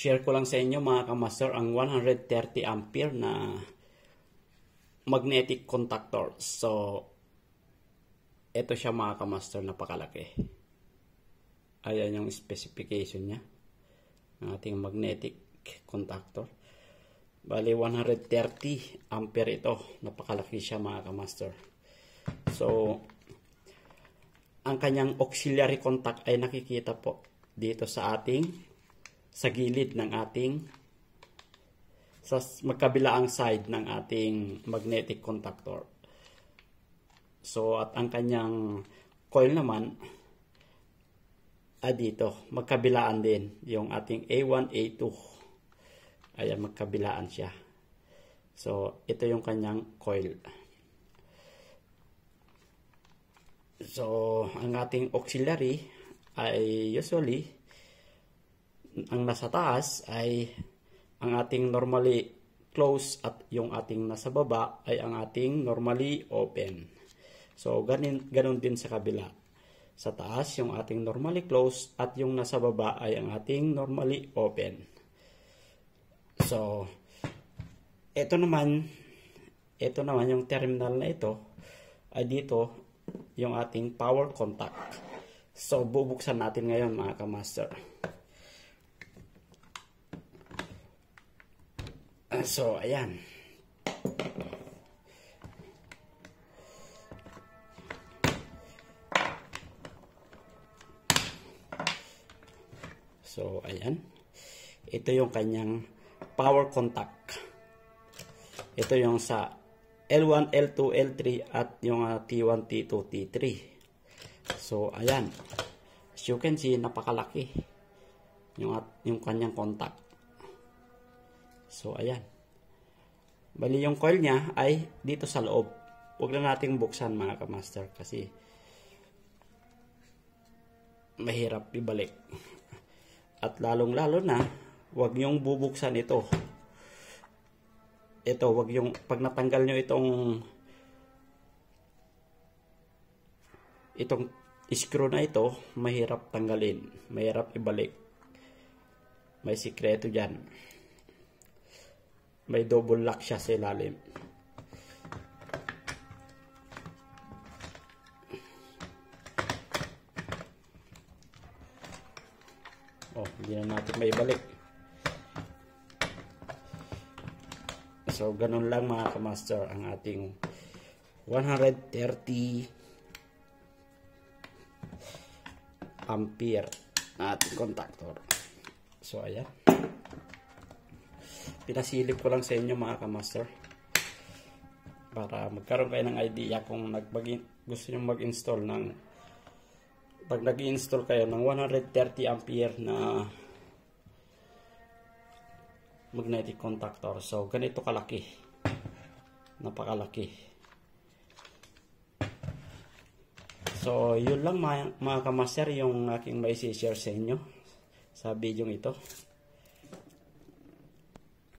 share ko lang sa inyo mga kamaster ang 130 ampere na magnetic contactor. So, ito siya mga kamaster, napakalaki. Ayan yung specification niya ng ating magnetic contactor. Bali 130 ampere ito. Napakalaki siya mga kamaster. So, ang kanyang auxiliary contact ay nakikita po dito sa gilid ng ating sa magkabilaang side ng ating magnetic contactor. So, at ang kanyang coil naman ay dito, magkabilaan din yung ating A1, A2. Ayan, magkabilaan siya. So, ito yung kanyang coil. So, ang ating auxiliary ay usually, ang nasa taas ay ang ating normally close at yung ating nasa baba ay ang ating normally open. So, ganun din sa kabila. Sa taas, yung ating normally close at yung nasa baba ay ang ating normally open. So, ito naman yung terminal na ito ay dito yung ating power contact. So, bubuksan natin ngayon mga kamaster. So, ayan. So, ayan. Ito yung kanyang power contact. Ito yung sa L1, L2, L3 at yung T1, T2, T3. So, ayan. As you can see, napakalaki yung kanyang contact. So, ayan. Bali, yung coil niya ay dito sa loob. Huwag na nating buksan mga kamaster kasi mahirap ibalik. At lalong-lalo na, huwag yung bubuksan ito. Ito, wag yung, pag natanggal nyo itong screw na ito, mahirap tanggalin. Mahirap ibalik. May sikreto dyan. May double lock siya sa ilalim. Oh, hindi na natin may balik. So, ganun lang mga kamaster ang ating 130 ampere na ating contactor. So, ayan. Pinasilip ko lang sa inyo mga kamaster para magkaroon kayo ng idea kung gusto nyo mag-install ng pag nag-install kayo ng 130 ampere na magnetic contactor. So, ganito kalaki. Napakalaki. So, yun lang mga kamaster yung aking may share sa inyo sa video ito.